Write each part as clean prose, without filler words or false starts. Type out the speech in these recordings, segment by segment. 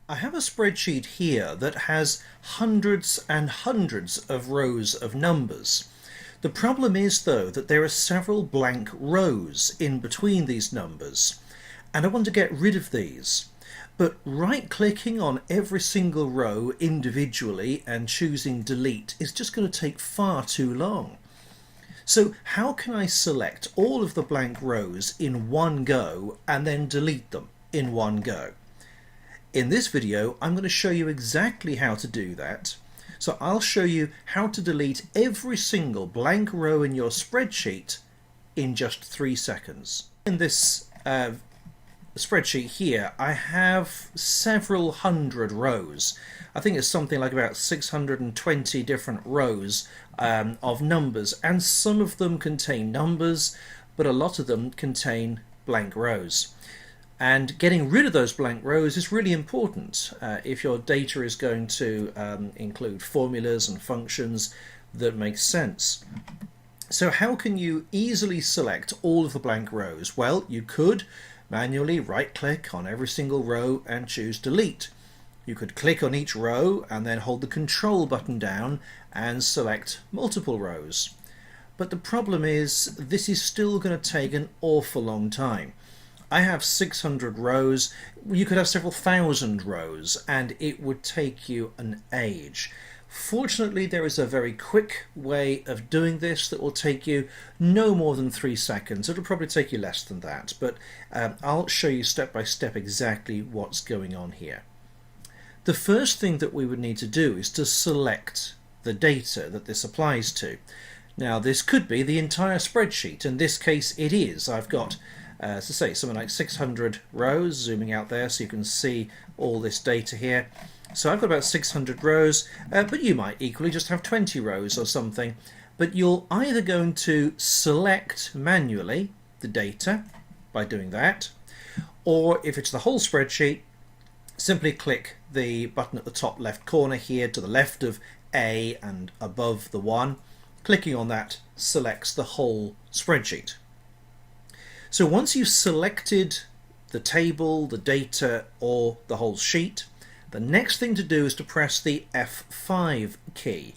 I have a spreadsheet here that has hundreds and hundreds of rows of numbers. The problem is, though, that there are several blank rows in between these numbers, and I want to get rid of these. But right-clicking on every single row individually and choosing delete is just going to take far too long. So how can I select all of the blank rows in one go and then delete them in one go? In this video, I'm going to show you exactly how to do that. So I'll show you how to delete every single blank row in your spreadsheet in just 3 seconds. In this spreadsheet here, I have several hundred rows. I think it's something like about 620 different rows of numbers, and some of them contain numbers, but a lot of them contain blank rows. And getting rid of those blank rows is really important if your data is going to include formulas and functions that make sense. So how can you easily select all of the blank rows? Well, you could manually right-click on every single row and choose delete. You could click on each row and then hold the control button down and select multiple rows. But the problem is this is still going to take an awful long time. I have 600 rows. You could have several thousand rows and it would take you an age. Fortunately, there is a very quick way of doing this that will take you no more than 3 seconds. It'll probably take you less than that, but I'll show you step by step exactly what's going on here. The first thing that we would need to do is to select the data that this applies to. Now, this could be the entire spreadsheet. In this case, it is. I've got as I say, something like 600 rows, zooming out there so you can see all this data here. So I've got about 600 rows, but you might equally just have 20 rows or something. But you're either going to select manually the data by doing that, or if it's the whole spreadsheet, simply click the button at the top left corner here to the left of A and above the 1. Clicking on that selects the whole spreadsheet. So once you've selected the table, the data, or the whole sheet, the next thing to do is to press the F5 key.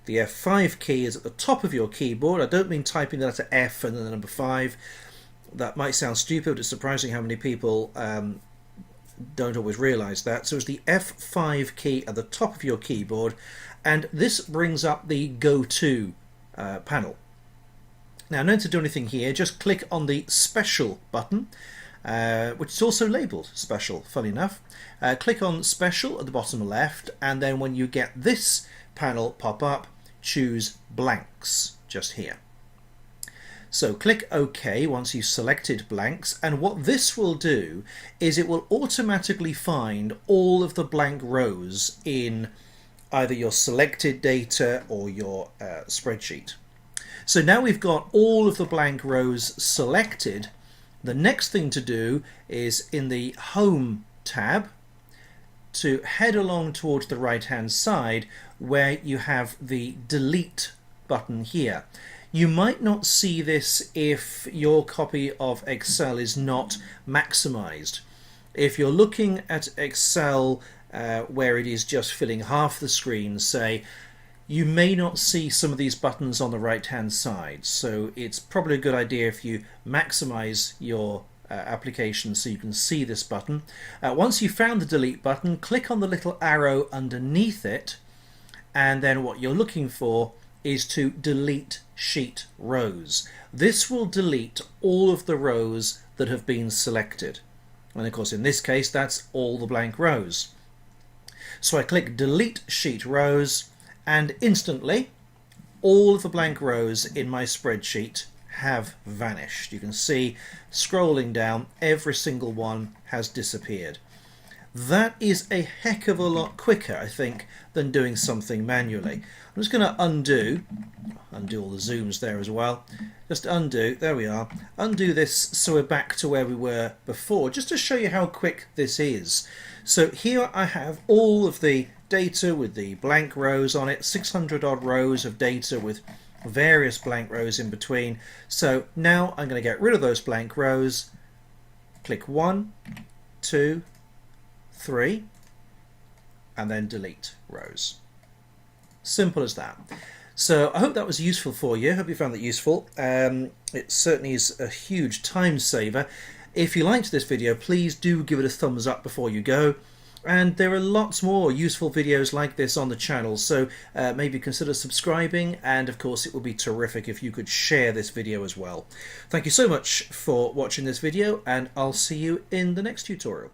The F5 key is at the top of your keyboard. I don't mean typing the letter F and then the number 5. That might sound stupid, but it's surprising how many people don't always realize that. So it's the F5 key at the top of your keyboard, and this brings up the Go To panel. Now, no need to do anything here, just click on the Special button, which is also labelled Special, funny enough. Click on Special at the bottom left, and then when you get this panel pop up, choose Blanks, just here. So click OK once you've selected blanks, and what this will do is it will automatically find all of the blank rows in either your selected data or your spreadsheet. So now we've got all of the blank rows selected. The next thing to do is in the Home tab to head along towards the right hand side where you have the Delete button here. You might not see this if your copy of Excel is not maximized. If you're looking at Excel where it is just filling half the screen, say, you may not see some of these buttons on the right hand side, so it's probably a good idea if you maximize your application so you can see this button. Once you've found the delete button, click on the little arrow underneath it, and then what you're looking for is to delete sheet rows. This will delete all of the rows that have been selected, and of course in this case that's all the blank rows. So I click delete sheet rows, and instantly all of the blank rows in my spreadsheet have vanished. You can see scrolling down, every single one has disappeared. That is a heck of a lot quicker, I think, than doing something manually. I'm just going to undo all the zooms there as well. Just undo, there we are. Undo this so we're back to where we were before, just to show you how quick this is. So here I have all of the data with the blank rows on it, 600 odd rows of data with various blank rows in between. So now I'm going to get rid of those blank rows. Click 1, 2, 3, and then delete rows. Simple as that. So I hope that was useful for you. I hope you found that useful. It certainly is a huge time saver. If you liked this video, please do give it a thumbs up before you go. And there are lots more useful videos like this on the channel, so maybe consider subscribing, and of course it would be terrific if you could share this video as well. Thank you so much for watching this video, and I'll see you in the next tutorial.